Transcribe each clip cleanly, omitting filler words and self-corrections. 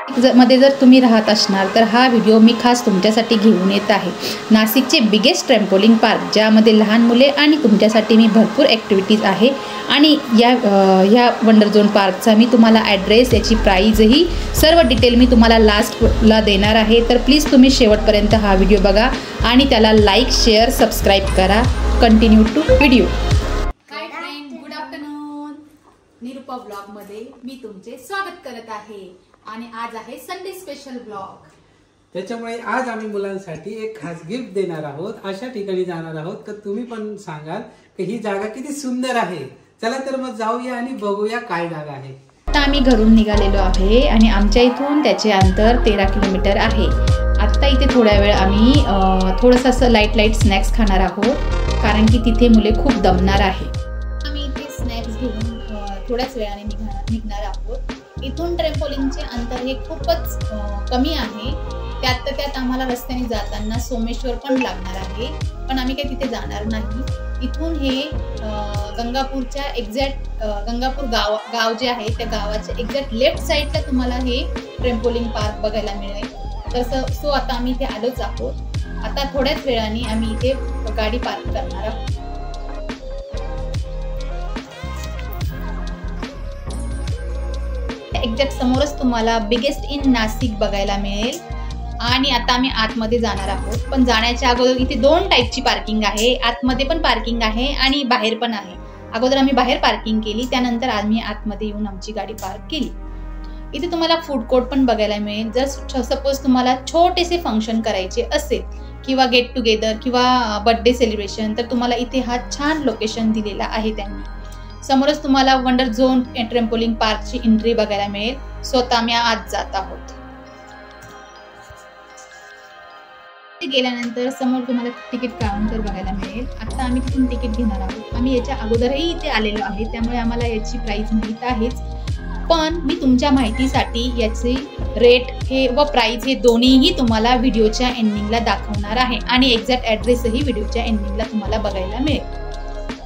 मध्ये जर तुम्ही राहत असणार तर हा व्हिडिओ मी खास तुमच्यासाठी घेऊन येत आहे। नाशिकचे बिगेस्ट ट्रॅम्पोलिन पार्क, ज्यामध्ये लहान मुले आणि तुमच्यासाठी मी भरपूर ॲक्टिव्हिटीज आहे आणि या वंडर झोन पार्कचा मी तुम्हाला ॲड्रेस, याची प्राईजही सर्व डिटेल मी तुम्हाला लास्टला देणार आहे। तर प्लीज तुम्ही शेवटपर्यंत हा व्हिडिओ बघा आणि त्याला लाईक, शेअर, सबस्क्राईब करा। Continue to video. Hi friend, good afternoon. Nirupa ब्लॉगमध्ये मी तुमचे स्वागत करत आहे आणि आज आहे संडे स्पेशल ब्लॉग। त्याच्यामुळे आज आम्ही मुलांसाठी एक खास गिफ्ट देणार आहोत, अशा ठिकाणी जाणार आहोत तर तुम्ही पण सांगाल की ही जागा किती सुंदर आहे। चला तर मग जाऊया आणि बघूया काय जागा आहे। आता आम्ही घरून निघालेलो आहे आणि आमच्या इथून त्याचे अंतर 13 किलोमीटर आहे। आता इथे थोड्या वेळ आम्ही थोडंसं असं लाईट स्नॅक्स खाणार आहोत, कारण की तिथे मुले खूप दमणार आहे। आम्ही इथे स्नॅक्स घेऊन थोड्याच वेळाने निघणार आहोत। इथून ट्रॅम्पोलिनचे अंतर हे खूपच कमी आहे। त्यात आम्हाला रस्त्याने जाताना सोमेश्वर पण लागणार आहे, पण आम्ही काही तिथे जाणार नाही। इथून हे गंगापूरच्या एक्झॅक्ट गंगापूर गाव जे आहे त्या गावाच्या एक्झॅक्ट लेफ्ट साईडला तुम्हाला हे ट्रॅम्पोलिन पार्क बघायला मिळेल। सो आता आम्ही इथे आलोच आहोत। आता थोड्याच वेळाने आम्ही इथे गाडी पार्क करणार आहोत। एक्झॅक्ट समोरच तुम्हाला बिगेस्ट इन नाशिक बघायला मिळेल आणि आता आम्ही आतमध्ये जाणार आहोत। पण जाण्याच्या अगोदर इथे 2 टाईपची पार्किंग आहे, आतमध्ये पण पार्किंग आहे आणि बाहेर पण आहे। अगोदर आम्ही बाहेर पार्किंग केली, त्यानंतर आम्ही आतमध्ये येऊन आमची गाडी पार्क केली। इथे तुम्हाला फूड कोर्ट पण बघायला मिळेल। जर सपोज तुम्हाला छोटेसे फंक्शन करायचे असेल किंवा गेट टुगेदर किंवा बर्थडे सेलिब्रेशन, तर तुम्हाला इथे हा छान लोकेशन दिलेला आहे त्यांनी। समोरच तुम्हाला वंडर झोन ट्रॅम्पोलिन पार्कची एंट्री बघायला मिळेल। स्वतः आम्ही आत जात आहोत। गेल्यानंतर समोर तुम्हाला तिकीट काउंटर बघायला मिळेल। आता आम्ही तिथून तिकीट घेणार आहोत। आम्ही याच्या अगोदरही इथे आलेलो आहे, त्यामुळे आम्हाला याची प्राइस माहीत आहेच, पण मी तुमच्या माहितीसाठी याचे रेट हे व प्राइस हे दोन्हीही तुम्हाला व्हिडिओच्या एंडिंगला दाखवणार आहे आणि एक्झॅक्ट ॲड्रेसही व्हिडिओच्या एंडिंगला तुम्हाला बघायला मिळेल।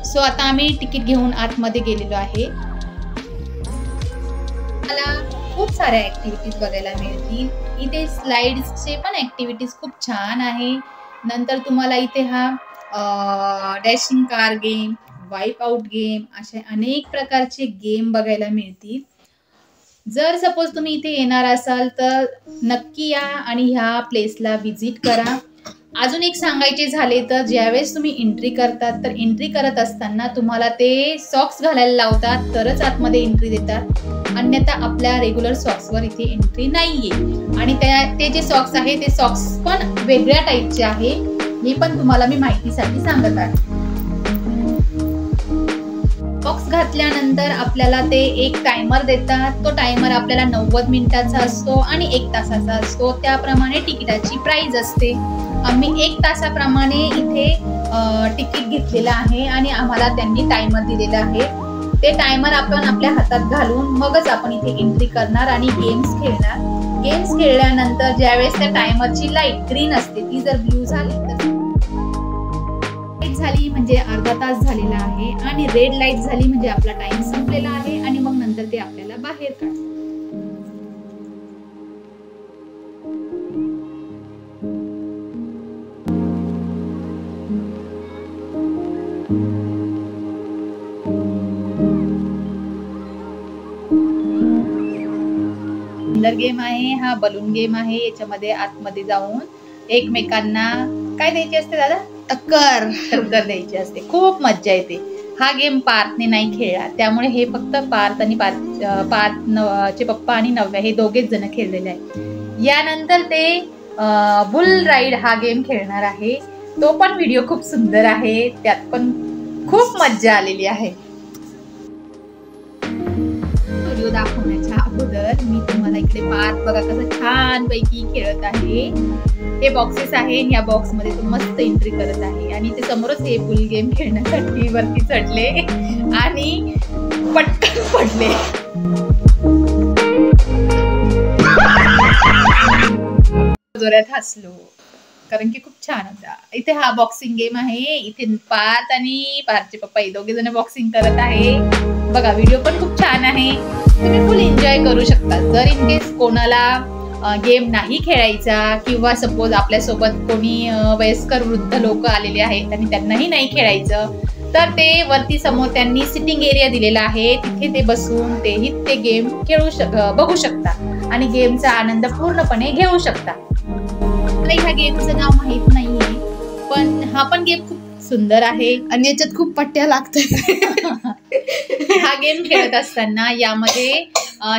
सो आता आम्ही तिकीट घेऊन आतमध्ये गेलेलो आहे। मला खूप साऱ्या ॲक्टिव्हिटीज बघायला मिळतील। इथे स्लाइड्सचे पण ॲक्टिव्हिटीज खूप छान आहे। नंतर तुम्हाला इथे हा dashing car game, वाईप out game, असे अनेक प्रकारचे गेम बघायला मिळतील। जर सपोज तुम्ही इथे येणार असाल तर नक्की या आणि ह्या प्लेसला व्हिजिट करा। अजून एक सांगायचे झाले तर ज्यावेळेस तुम्ही एंट्री करतात तर एंट्री करत असताना तुम्हाला ते सॉक्स घालायला लावतात, तरच आतमध्ये एंट्री देतात, अन्यथा आपल्या रेग्युलर सॉक्सवर इथे एंट्री नाहीये। आणि ते जे सॉक्स आहे ते सॉक्स पण वेगळ्या टाईपचे आहे, हे पण तुम्हाला मी माहितीसाठी सांगत आहे। सॉक्स घातल्यानंतर आपल्याला ते एक टायमर देतात। तो टायमर आपल्याला 90 मिनिटाचा असतो आणि 1 तासाचा असतो। त्याप्रमाणे तिकिटाची प्राइस असते। आम्ही 1 तासाप्रमाणे इथे तिकीट घेतलेलं आहे आणि आम्हाला त्यांनी टायमर दिलेला आहे। ते टायमर आपण आपल्या हातात घालून मगच आपण इथे एंट्री करणार आणि गेम्स खेळणार। गेम्स खेळल्यानंतर ज्यावेळेस त्या टायमरची लाईट ग्रीन असते, ती जर ब्लू झाली तर झाली म्हणजे अर्धा तास झालेला आहे आणि रेड लाईट झाली म्हणजे आपला टाइम संपलेला आहे आणि मग नंतर ते आपल्याला बाहेर काढतात। गेम आहे हा, बलून गेम आहे। याच्यामध्ये आतमध्ये जाऊन एकमेकांना काय द्यायची असते दादा? टक्कर द्यायची असते। खूप मज्जा येते। हा गेम पार्थने नाही खेळला, त्यामुळे हे फक्त पार्थ आणि पार्थचे पप्पा आणि नव्या हे दोघेच जण खेळलेले आहेत। यानंतर ते बुल राईड हा गेम खेळणार आहे। तो पण व्हिडिओ खूप सुंदर आहे, त्यात पण खूप मज्जा आलेली आहे। व्हिडिओ दाखवण्याच्या अगोदर मी तुम्हाला इकडे पार्क बघा कसं छान पैकी खेळत आहे। हे बॉक्सेस आहे, या बॉक्स मध्ये तो मस्त एंट्री करत आहे आणि ते समोरच हे बुल गेम खेळण्यासाठी वरती चढले आणि पटकन पडले। जोरात हसलो। कारण की खूप छान होता. इथे हा बॉक्सिंग गेम आहे. इथे पार्थ आणि पार्थचे पप्पा हे दोघे जण बॉक्सिंग करत आहे. बघा व्हिडिओ पण खूप छान आहे. तुम्ही फुल एन्जॉय करू शकता. जर इन केस कोणाला गेम नाही खेळायचा किंवा सपोज आपल्यासोबत कोणी वयस्कर वृद्ध लोक आलेले आहेत आणि त्यांनाही नाही खेळायचं, तर ते वरती समोर त्यांनी सिटिंग एरिया दिलेला आहे. तिथे ते बसून तेही ते गेम बघू शकता आणि गेमचा आनंद पूर्णपणे घेऊ शकता. मला ह्या गेमचं नाव माहित नाहीये, पण हा पण गेम खूप सुंदर आहे आणि याच्यात खूप पट्ट्या लागतात. हा गेम खेळत असताना यामध्ये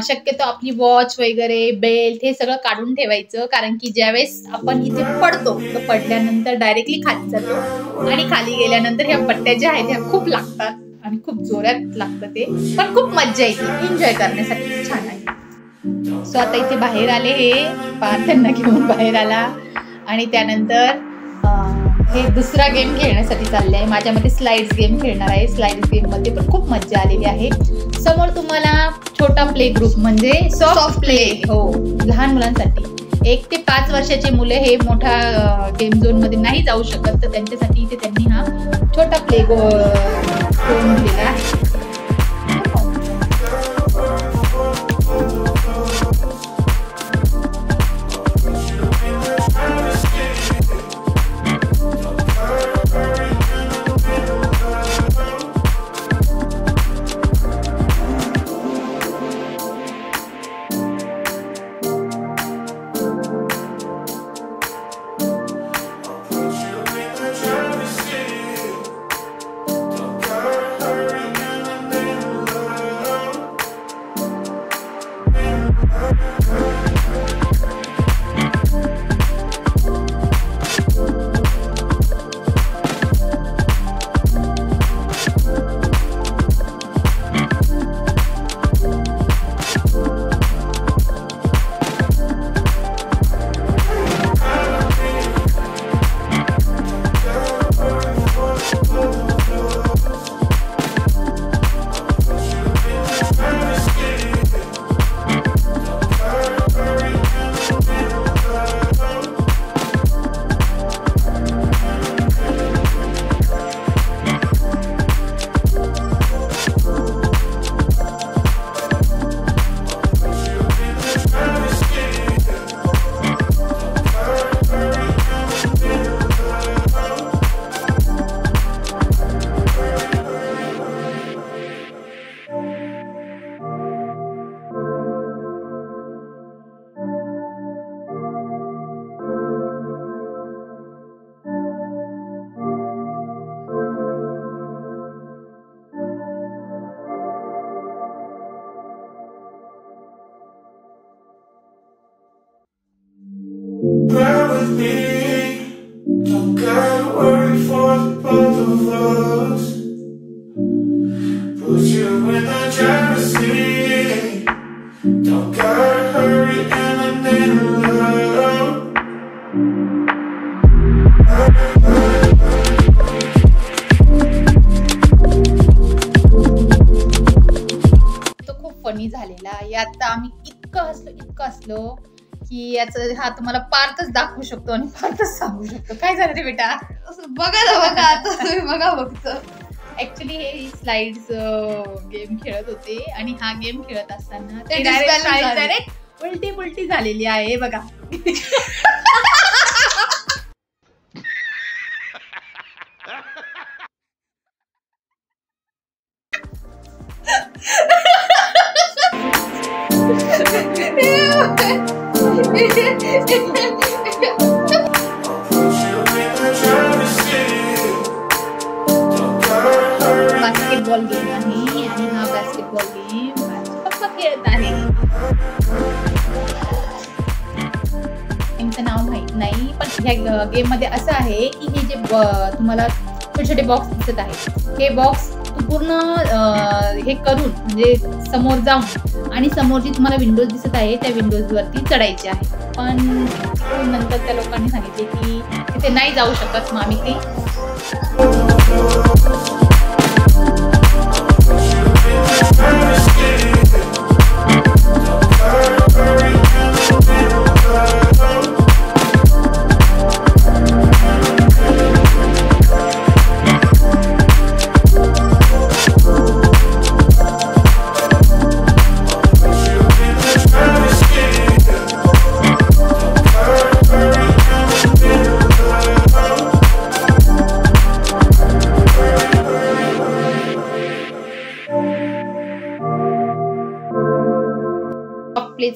शक्यतो आपली वॉच वगैरे बेल्ट हे सगळं काढून ठेवायचं, कारण की ज्यावेळेस आपण इथे पडतो तर पडल्यानंतर डायरेक्टली खाली जातो आणि खाली गेल्यानंतर ह्या पट्ट्या ज्या आहेत ह्या खूप लागतात आणि खूप जोरात लागतं ते, पण खूप मज्जा येते. एन्जॉय करण्यासाठी छान आहे. सो आता इथे बाहेर आले हे पार्थ त्यांना घेऊन बाहेर आला आणि त्यानंतर हे दुसरा गेम खेळण्यासाठी चालले आहे. माझ्यामध्ये स्लाइड्स गेम खेळणार आहे. स्लाइड्स गेम मध्ये पण खूप मज्जा आलेली आहे. समोर तुम्हाला छोटा प्ले ग्रुप म्हणजे सॉफ्ट प्ले, हो, लहान मुलांसाठी 1 ते 5 वर्षाचे मुले हे मोठा गेम झोन मध्ये नाही जाऊ शकत, तर त्यांच्यासाठी इथे त्यांनी हा छोटा प्ले झोन दिलेला आहे. Bear with me, don't gotta worry for the both of us. Put you in the driver's seat, don't gotta hurry and I need love. तो खूप फनी झालेला. यात आम्ही इतकं हसलो की याचं हा तुम्हाला पार्थच दाखवू शकतो आणि पार्थच सांगू शकतो. काय झालं रे बेटा? बघा आता तुम्ही बघा फक्त. ऍक्च्युली हे स्लाइड्स गेम खेळत होते आणि हा गेम खेळत असताना ते डायरेक्ट उलटी पुलटी झालेली आहे बघा. बास्केटबॉल गेम आहे आणि हा बास्केटबॉल गेम पप्पा खेळत आहे. गेमचं नाव माहित नाही, पण ह्या गेम मध्ये असं आहे की हे जे तुम्हाला छोटे छोटे बॉक्स दिसत आहे, हे बॉक्स पूर्ण हे करून म्हणजे समोर जाऊन आणि समोर जी तुम्हाला विंडोज दिसत आहे त्या विंडोज वरती चढायचे आहे. पण नंतर त्या लोकांनी सांगितले की तिथे नाही जाऊ शकत, मग आम्ही ते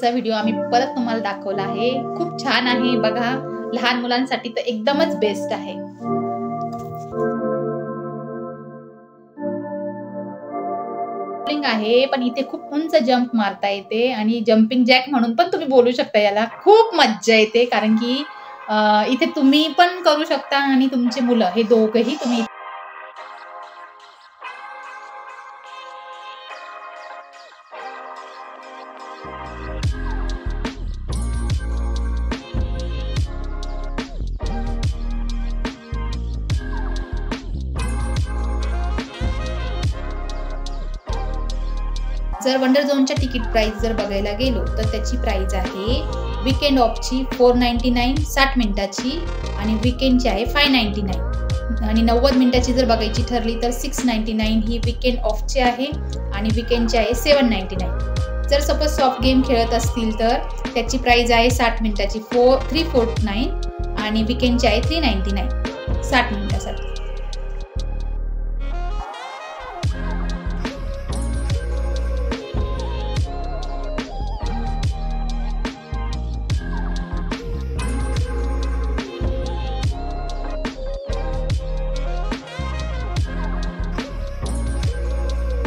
गेमचा व्हिडिओ आम्ही परत तुम्हाला दाखवला आहे. खूप छान आहे बघा, लहान मुलांसाठी तर एकदमच बेस्ट आहे. आहे पण इथे खूप उंच जंप मारता येते आणि जम्पिंग जॅक म्हणून पण तुम्ही बोलू शकता याला. खूप मज्जा येते कारण की इथे तुम्ही पण करू शकता आणि तुमचे मुलं हे दोघंही तुम्ही. जर वंडर झोनच्या तिकीट प्राइस जर बघायला गेलो तर त्याची प्राइस आहे वीकेंड ऑफची 499 60 मिनिटाची आणि वीकेंडची आहे 599 आणि 90 मिनिटाची जर बघायची ठरली तर 699 ही वीकेंड ऑफची आहे आणि वीकेंडची आहे 799. जर सपोज सॉफ्ट गेम खेळत असतील तर त्याची प्राइस आहे 60 मिनिटाची 349 आणि वीकेंडची आहे 399 60 मिनिटासाठी.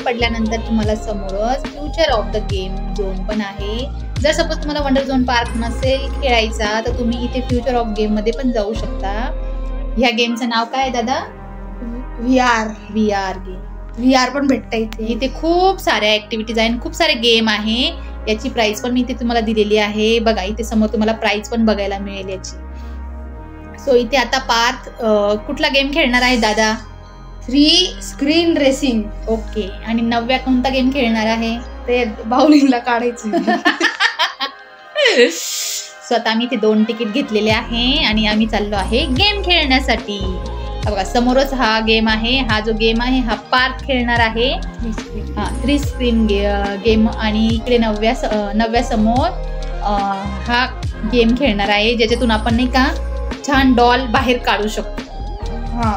पडल्यानंतर तुम्हाला समोरच future of the game zone पण आहे. जर सपोज तुम्हाला वंडर झोन पार्क नसेल खेळायचा तर तुम्ही इथे फ्युचर ऑफ गेम मध्ये पण जाऊ शकता. ह्या गेमचं नाव काय दादा? VR game. VR पण भेटतं इथे. इथे खूप साऱ्या ऍक्टिव्हिटीज आहेत, खूप सारे गेम आहे. याची प्राइस पण मी इथे तुम्हाला दिलेली आहे बघा. इथे समोर तुम्हाला प्राइस पण बघायला मिळेल याची. सो इथे आता पार्थ कुठला गेम खेळणार आहे दादा? 3 स्क्रीन रेसिंग. ओके. आणि 9व्या कोणता गेम खेळणार आहे? ते बाउलिंगला काढायचं. सो आता आम्ही इथे 2 तिकीट घेतलेले आहे आणि आम्ही चाललो आहे गेम खेळण्यासाठी. बघा समोरच हा गेम आहे. हा जो गेम आहे हा पार्थ खेळणार आहे. 3 स्क्रीन गेम आणि इकडे 9व्या समोर हा गेम खेळणार आहे ज्याच्यातून आपण नाही का छान डॉल बाहेर काढू शकतो. हा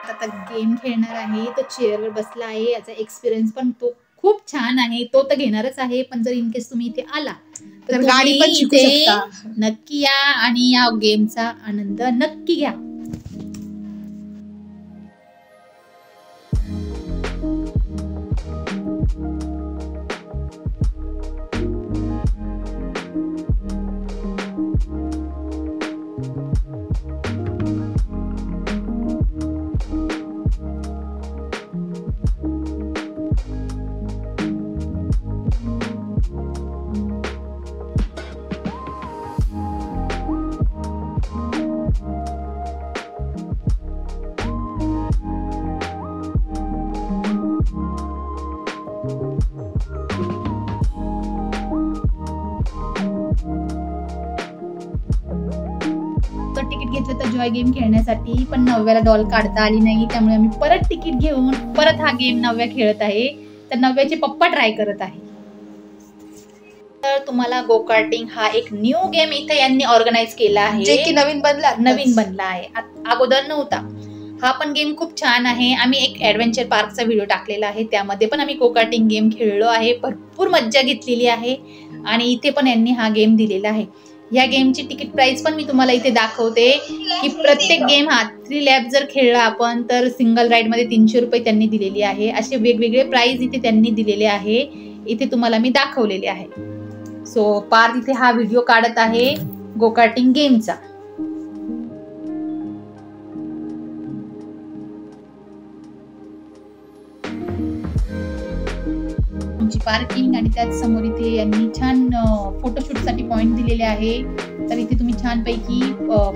आता गेम खेळणार आहे तो चेअरवर बसला आहे. याचा एक्सपिरियन्स पण तो खूप छान आहे. तो तर घेणारच आहे पण जर इन केस तुम्ही इथे आला तर गाडी पण शिकू शकता. नक्की या आणि या गेमचा आनंद नक्की घ्या. तिकीट घेतलं तर जॉय गेम खेळण्यासाठी पण 9व्याला डॉल काढता आली नाही त्यामुळे आम्ही परत तिकीट घेऊन परत हा गेम 9व्या खेळत आहे. तर 9व्याचे पप्पा ट्राय करत आहे. तर तुम्हाला गो कार्टिंग हा एक न्यू गेम इथे यांनी ऑर्गनाइज केला आहे जे की नवीन बनला आहे, अगोदर नव्हता. हा पण गेम खूप छान आहे. आम्ही एक ऍडव्हेंचर पार्कचा व्हिडिओ टाकलेला आहे त्यामध्ये पण आम्ही गो कार्टिंग गेम खेळलो आहे. भरपूर मज्जा घेतलेली आहे आणि इथे पण यांनी हा गेम दिलेला आहे. या गेमची तिकीट प्राइस पण मी तुम्हाला इथे दाखवते की प्रत्येक गेम हा 3 लॅप जर खेळला आपण तर सिंगल राईड मध्ये 300 रुपये त्यांनी दिलेली आहे. असे वेगवेगळे प्राइस इथे त्यांनी दिलेले आहे. इथे तुम्हाला मी दाखवलेले आहे. सो पार्थ इथे हा व्हिडिओ काढत आहे गो कार्टिंग गेमचा. पार्किंग आणि त्याच समोर इथे यांनी छान फोटोशूट साठी पॉइंट दिलेले आहे. तर इथे तुम्ही छानपैकी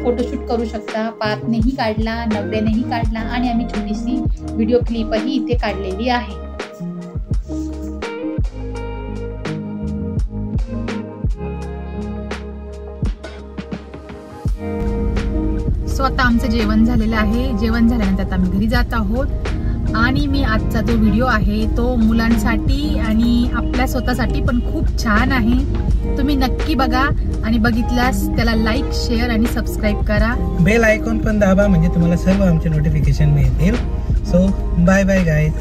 फोटोशूट करू शकता. पार्थनेही काढला, 9व्यानेही काढला आणि आम्ही छोटीशी व्हिडिओ क्लिपही इथे काढलेली आहे. सो आता आमचं जेवण झालेलं आहे. जेवण झाल्यानंतर आता आम्ही घरी जात आहोत आणि मी आजचा जो व्हिडिओ आहे तो मुलांसाठी आणि आपल्या स्वतःसाठी पण खूप छान आहे. तुम्ही नक्की बघा आणि बघितल्यास त्याला लाईक, शेअर आणि सबस्क्राईब करा. बेल आयकॉन पण दाबा म्हणजे तुम्हाला सर्व आमचे नोटिफिकेशन मिळतील. So bye bye guys.